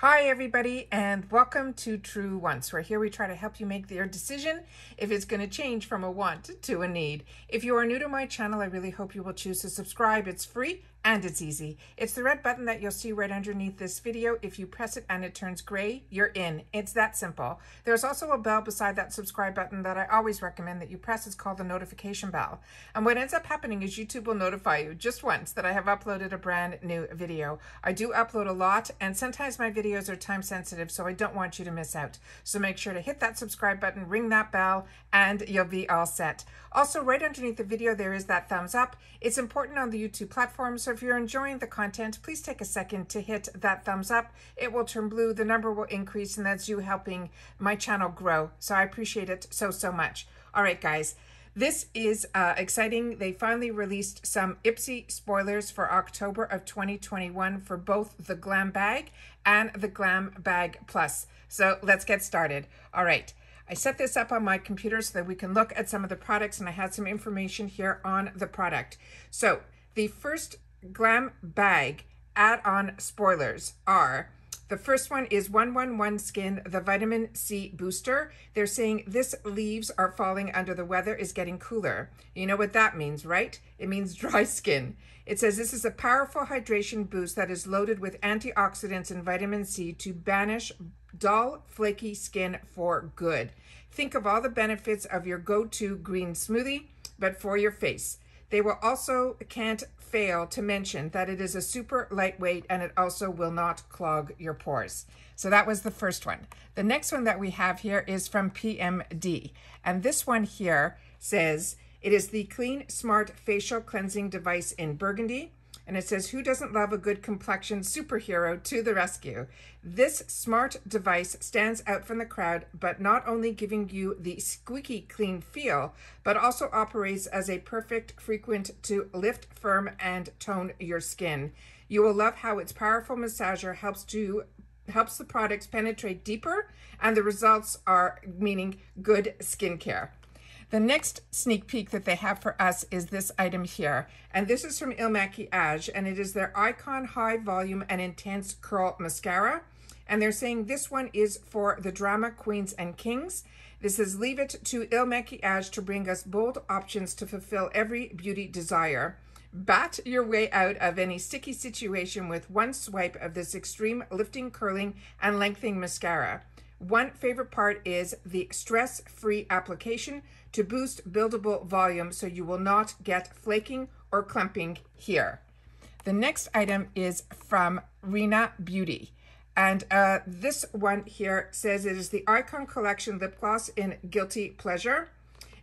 Hi everybody, and welcome to True Wants, where here we try to help you make your decision if it's going to change from a want to a need. If you are new to my channel, I really hope you will choose to subscribe. It's free and it's easy. It's the red button that you'll see right underneath this video. If you press it and it turns gray, you're in. It's that simple. There's also a bell beside that subscribe button that I always recommend that you press. It's called the notification bell. And what ends up happening is YouTube will notify you just once that I have uploaded a brand new video. I do upload a lot, and sometimes my videos are time sensitive, so I don't want you to miss out. So make sure to hit that subscribe button, ring that bell, and you'll be all set. Also, right underneath the video, there is that thumbs up. It's important on the YouTube platform, so if you're enjoying the content, please take a second to hit that thumbs up. It will turn blue, the number will increase, and that's you helping my channel grow. So I appreciate it so much. All right, guys. This is exciting. They finally released some IPSY spoilers for October of 2021 for both the Glam bag and the Glam bag plus. So let's get started. All right. I set this up on my computer so that we can look at some of the products, and I had some information here on the product. So the first Glam bag add-on spoilers are: the first one is 111 Skin, the Vitamin C Booster. They're saying this leaves are falling under the weather is getting cooler. You know what that means, right? It means dry skin. It says this is a powerful hydration boost that is loaded with antioxidants and vitamin C to banish dull, flaky skin for good. Think of all the benefits of your go-to green smoothie, but for your face. They will also can't fail to mention that it is a super lightweight and it also will not clog your pores. So that was the first one. The next one that we have here is from PMD. And this one here says it is the Clean Smart Facial Cleansing Device in Burgundy. And it says, who doesn't love a good complexion superhero to the rescue? This smart device stands out from the crowd, but not only giving you the squeaky clean feel, but also operates as a perfect frequent to lift, firm, and tone your skin. You will love how its powerful massager helps the products penetrate deeper, and the results are meaning good skincare. The next sneak peek that they have for us is this item here. And this is from Il Maquillage, and it is their Icon High Volume and Intense Curl Mascara. And they're saying this one is for the drama queens and kings. This is leave it to Il Maquillage to bring us bold options to fulfill every beauty desire. Bat your way out of any sticky situation with one swipe of this extreme lifting, curling, and lengthening mascara. One favorite part is the stress-free application to boost buildable volume so you will not get flaking or clumping here. The next item is from Rena Beauty. And this one here says it is the Icon Collection Lip Gloss in Guilty Pleasure.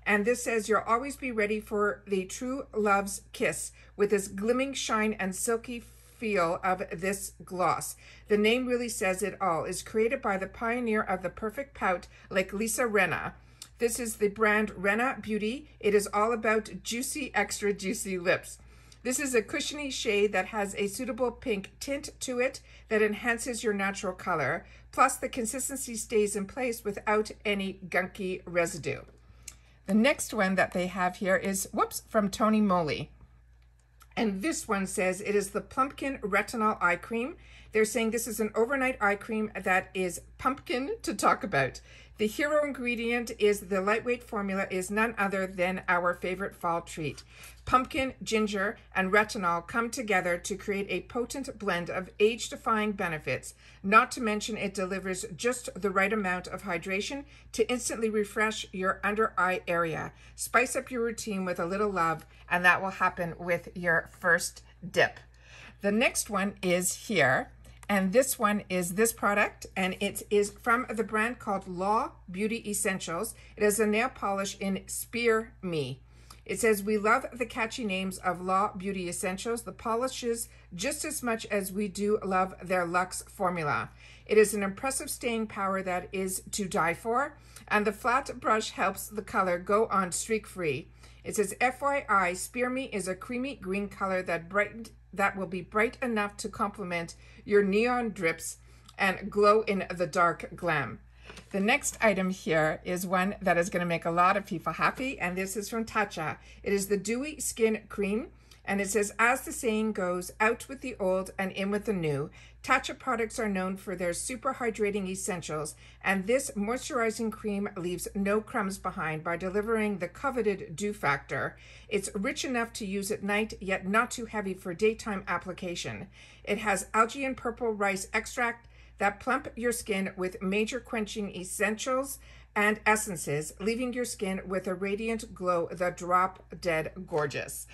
And this says you'll always be ready for the true love's kiss with this glimmering shine and silky feel of this gloss. The name really says it all. It's created by the pioneer of the perfect pout like Lisa Rinna. This is the brand Rena Beauty. It is all about juicy, extra juicy lips. This is a cushiony shade that has a suitable pink tint to it that enhances your natural color. Plus the consistency stays in place without any gunky residue. The next one that they have here is, from Tony Moly. And this one says it is the Pumpkin Retinol Eye Cream. They're saying this is an overnight eye cream that is pumpkin to talk about. The hero ingredient is the lightweight formula is none other than our favorite fall treat. Pumpkin, ginger, and retinol come together to create a potent blend of age-defying benefits. Not to mention it delivers just the right amount of hydration to instantly refresh your under eye area. Spice up your routine with a little love, and that will happen with your first dip. The next one is here. And this one is this product, and it is from the brand called Law Beauty Essentials. It is a nail polish in Spear Me. It says, we love the catchy names of Law Beauty Essentials, the polishes, just as much as we do love their Luxe formula. It is an impressive staying power that is to die for, and the flat brush helps the color go on streak-free. It says, FYI, Spear Me is a creamy green color that will be bright enough to complement your neon drips and glow in the dark glam. The next item here is one that is going to make a lot of people happy, and this is from Tatcha. It is the Dewy Skin Cream, And it says, as the saying goes, out with the old and in with the new. Tatcha products are known for their super hydrating essentials, and this moisturizing cream leaves no crumbs behind by delivering the coveted dew factor. It's rich enough to use at night, yet not too heavy for daytime application. It has algae and purple rice extract that plump your skin with major quenching essentials and essences, leaving your skin with a radiant glow that drop dead gorgeous.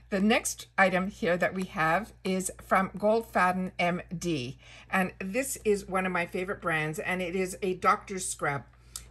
The next item here that we have is from Goldfaden MD, and this is one of my favorite brands, and it is a doctor's scrub.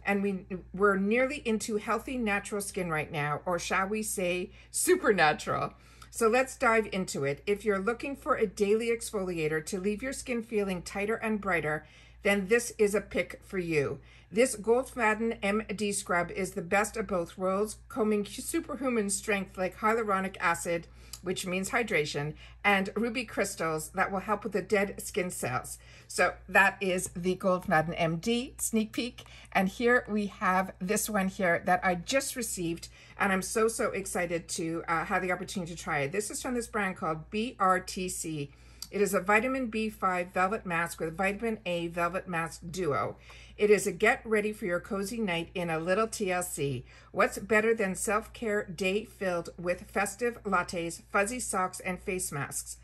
And we're nearly into healthy natural skin right now, or shall we say supernatural. So let's dive into it. If you're looking for a daily exfoliator to leave your skin feeling tighter and brighter, then this is a pick for you. This Goldfaden MD scrub is the best of both worlds, combing superhuman strength like hyaluronic acid, which means hydration, and ruby crystals that will help with the dead skin cells. So that is the Goldfaden MD sneak peek. And here we have this one here that I just received, and I'm so excited to have the opportunity to try it. This is from this brand called BRTC. It is a vitamin B5 velvet mask with vitamin A velvet mask duo. It is a get ready for your cozy night in a little TLC. What's better than self-care day filled with festive lattes, fuzzy socks, and face masks?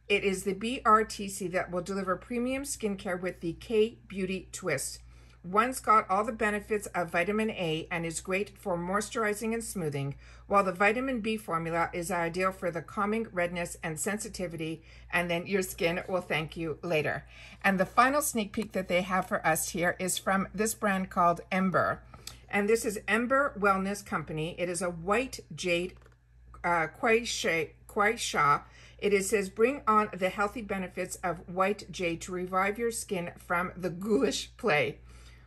It is the BRTC that will deliver premium skincare with the K-Beauty twist. One's got all the benefits of vitamin A and is great for moisturizing and smoothing, while the vitamin B formula is ideal for the calming redness and sensitivity, and then your skin will thank you later. And the final sneak peek that they have for us here is from this brand called Ember. And this is Ember Wellness Company. It is a white jade Kwai Sha. It says, bring on the healthy benefits of white jade to revive your skin from the ghoulish play.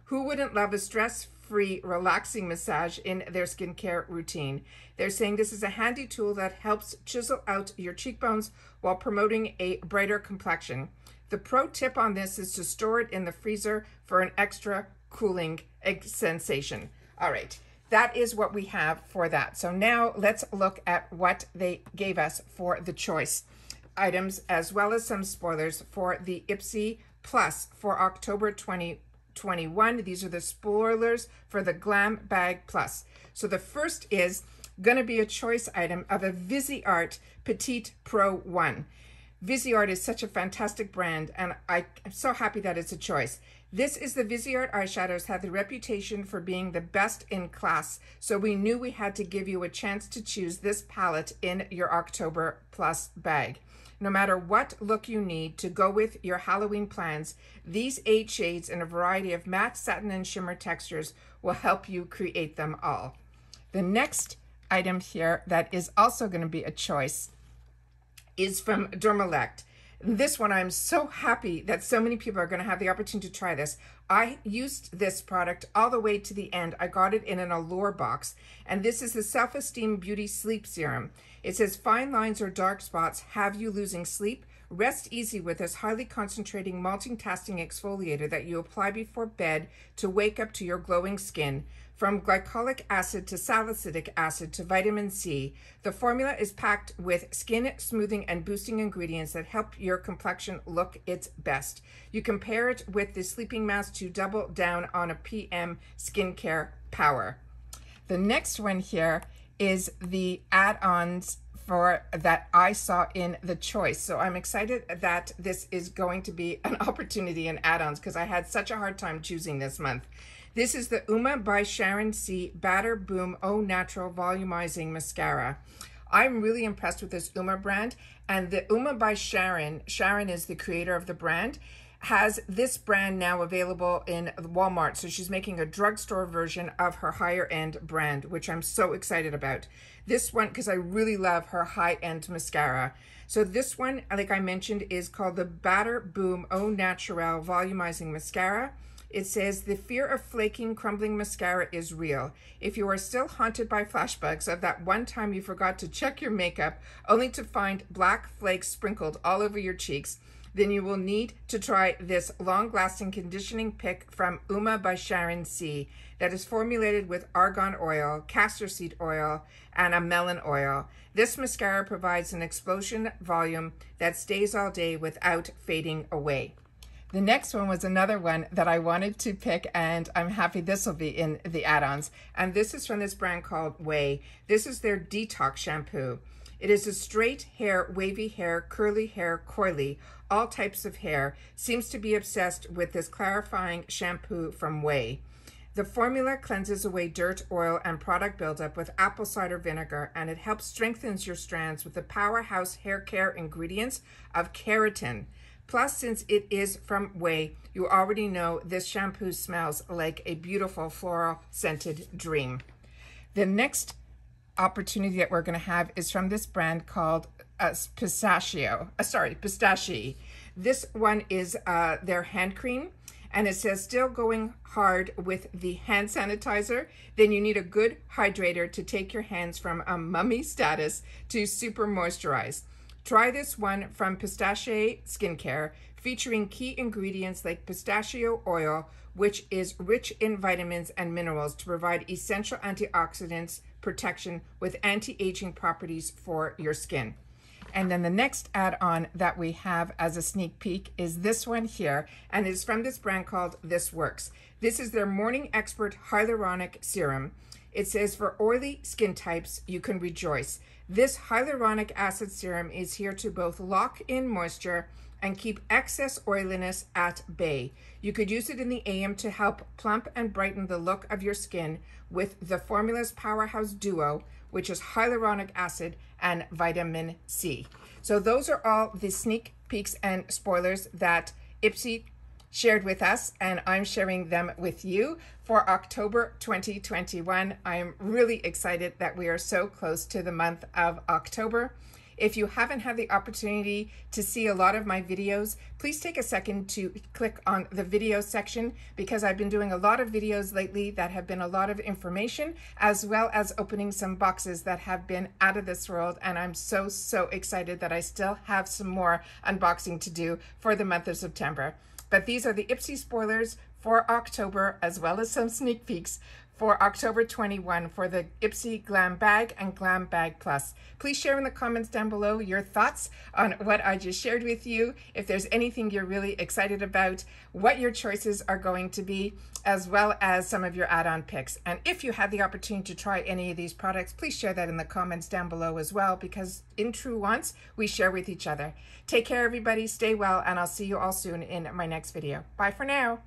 Who wouldn't love a stress-free, relaxing massage in their skincare routine? They're saying this is a handy tool that helps chisel out your cheekbones while promoting a brighter complexion. The pro tip on this is to store it in the freezer for an extra cooling sensation. All right, that is what we have for that. So now let's look at what they gave us for the choice items, as well as some spoilers for the IPSY Plus for October 2021. These are the spoilers for the Glam Bag Plus. So the first is going to be a choice item of a Viseart Petite Pro 1. Viseart is such a fantastic brand, and I'm so happy that it's a choice. This is the Viseart eyeshadows have the reputation for being the best in class, so we knew we had to give you a chance to choose this palette in your October Plus bag. No matter what look you need to go with your Halloween plans, these 8 shades in a variety of matte, satin, and shimmer textures will help you create them all. The next item here that is also going to be a choice is from Dermalect. This one, I'm so happy that so many people are going to have the opportunity to try this. I used this product all the way to the end. I got it in an Allure box, and this is the Self-Esteem Beauty Sleep Serum. It says, fine lines or dark spots have you losing sleep? Rest easy with this highly concentrating multitasking exfoliator that you apply before bed to wake up to your glowing skin. From glycolic acid to salicylic acid to vitamin C, the formula is packed with skin smoothing and boosting ingredients that help your complexion look its best. You can pair it with the sleeping mask to double down on a PM skincare power. The next one here is the add-ons for that I saw in the choice. So I'm excited that this is going to be an opportunity in add-ons because I had such a hard time choosing this month. This is the Uma by Sharon C Batter Boom Au Natural Volumizing Mascara. I'm really impressed with this Uma brand, and the Uma by Sharon is the creator of the brand, has this brand now available in Walmart. So she's making a drugstore version of her higher end brand, which I'm so excited about. This one, because I really love her high end mascara. So this one, like I mentioned, is called the Batter Boom Au Natural Volumizing Mascara. It says, the fear of flaking, crumbling mascara is real. If you are still haunted by flashbacks of that one time you forgot to check your makeup only to find black flakes sprinkled all over your cheeks, then you will need to try this long-lasting conditioning pick from Uma by Sharon C. that is formulated with argan oil, castor seed oil, and a melon oil. This mascara provides an explosion volume that stays all day without fading away. The next one was another one that I wanted to pick, and I'm happy this will be in the add-ons. And this is from this brand called Way. This is their Detox Shampoo. It is a straight hair, wavy hair, curly hair, coily, all types of hair. Seems to be obsessed with this clarifying shampoo from Way. The formula cleanses away dirt, oil, and product buildup with apple cider vinegar, and it helps strengthens your strands with the powerhouse hair care ingredients of keratin. Plus, since it is from Way, you already know this shampoo smells like a beautiful floral scented dream. The next opportunity that we're going to have is from this brand called Pistachie. This one is their hand cream, and it says still going hard with the hand sanitizer. Then you need a good hydrator to take your hands from a mummy status to super moisturized. Try this one from Pistachie Skincare, featuring key ingredients like pistachio oil, which is rich in vitamins and minerals to provide essential antioxidants protection with anti-aging properties for your skin. And then the next add-on that we have as a sneak peek is this one here, and it's from this brand called This Works. This is their Morning Expert Hyaluronic Serum. It says for oily skin types, you can rejoice. This hyaluronic acid serum is here to both lock in moisture and keep excess oiliness at bay. You could use it in the AM to help plump and brighten the look of your skin with the formula's powerhouse duo, which is hyaluronic acid and vitamin C. So those are all the sneak peeks and spoilers that IPSY shared with us, and I'm sharing them with you for October 2021. I'm really excited that we are so close to the month of October. If you haven't had the opportunity to see a lot of my videos, please take a second to click on the video section, because I've been doing a lot of videos lately that have been a lot of information, as well as opening some boxes that have been out of this world. And I'm so excited that I still have some more unboxing to do for the month of September. But these are the IPSY spoilers for October, as well as some sneak peeks for October 21 for the IPSY Glam Bag and Glam Bag Plus. Please share in the comments down below your thoughts on what I just shared with you. If there's anything you're really excited about, what your choices are going to be, as well as some of your add-on picks. And if you had the opportunity to try any of these products, please share that in the comments down below as well, because in True Wants, we share with each other. Take care, everybody. Stay well, and I'll see you all soon in my next video. Bye for now.